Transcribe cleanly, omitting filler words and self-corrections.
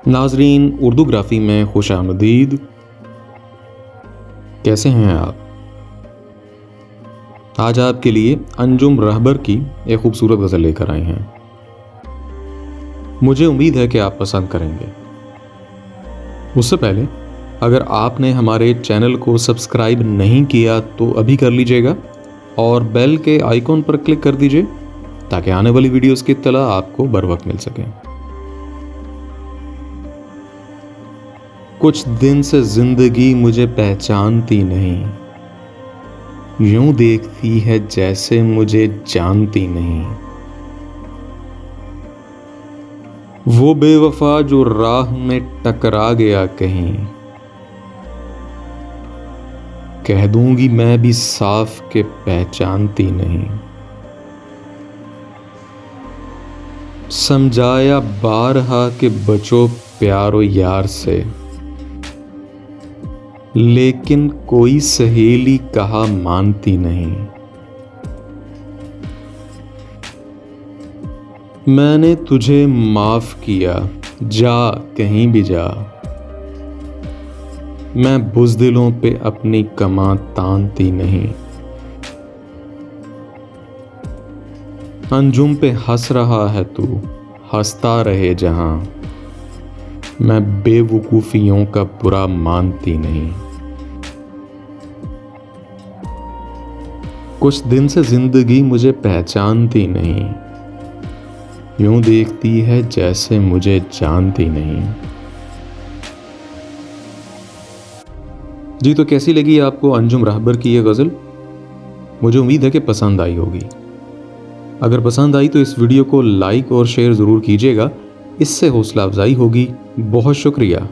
नाजरीन, उर्दूग्राफी में खुश आमदीद। कैसे हैं आप? आज आपके लिए अंजुम रहबर की एक खूबसूरत गज़ल लेकर आए हैं। मुझे उम्मीद है कि आप पसंद करेंगे। उससे पहले अगर आपने हमारे चैनल को सब्सक्राइब नहीं किया तो अभी कर लीजिएगा और बेल के आइकॉन पर क्लिक कर दीजिए ताकि आने वाली वीडियोस की इत्तला आपको बर वक्त मिल सके। कुछ दिन से जिंदगी मुझे पहचानती नहीं, यूं देखती है जैसे मुझे जानती नहीं। वो बेवफा जो राह में टकरा गया कहीं, कह दूंगी मैं भी साफ के पहचानती नहीं। समझाया बारहा के बचो प्यारो यार से, लेकिन कोई सहेली कहा मानती नहीं। मैंने तुझे माफ किया, जा कहीं भी जा, मैं बुज़दिलों पे अपनी कमा तानती नहीं। अंजुम पे हंस रहा है तू, हंसता रहे जहां, मैं बेवकूफियों का बुरा मानती नहीं। कुछ दिन से जिंदगी मुझे पहचानती नहीं, यूं देखती है जैसे मुझे जानती नहीं। जी, तो कैसी लगी आपको अंजुम रहबर की ये गज़ल? मुझे उम्मीद है कि पसंद आई होगी। अगर पसंद आई तो इस वीडियो को लाइक और शेयर ज़रूर कीजिएगा, इससे हौसला अफजाई होगी। बहुत शुक्रिया।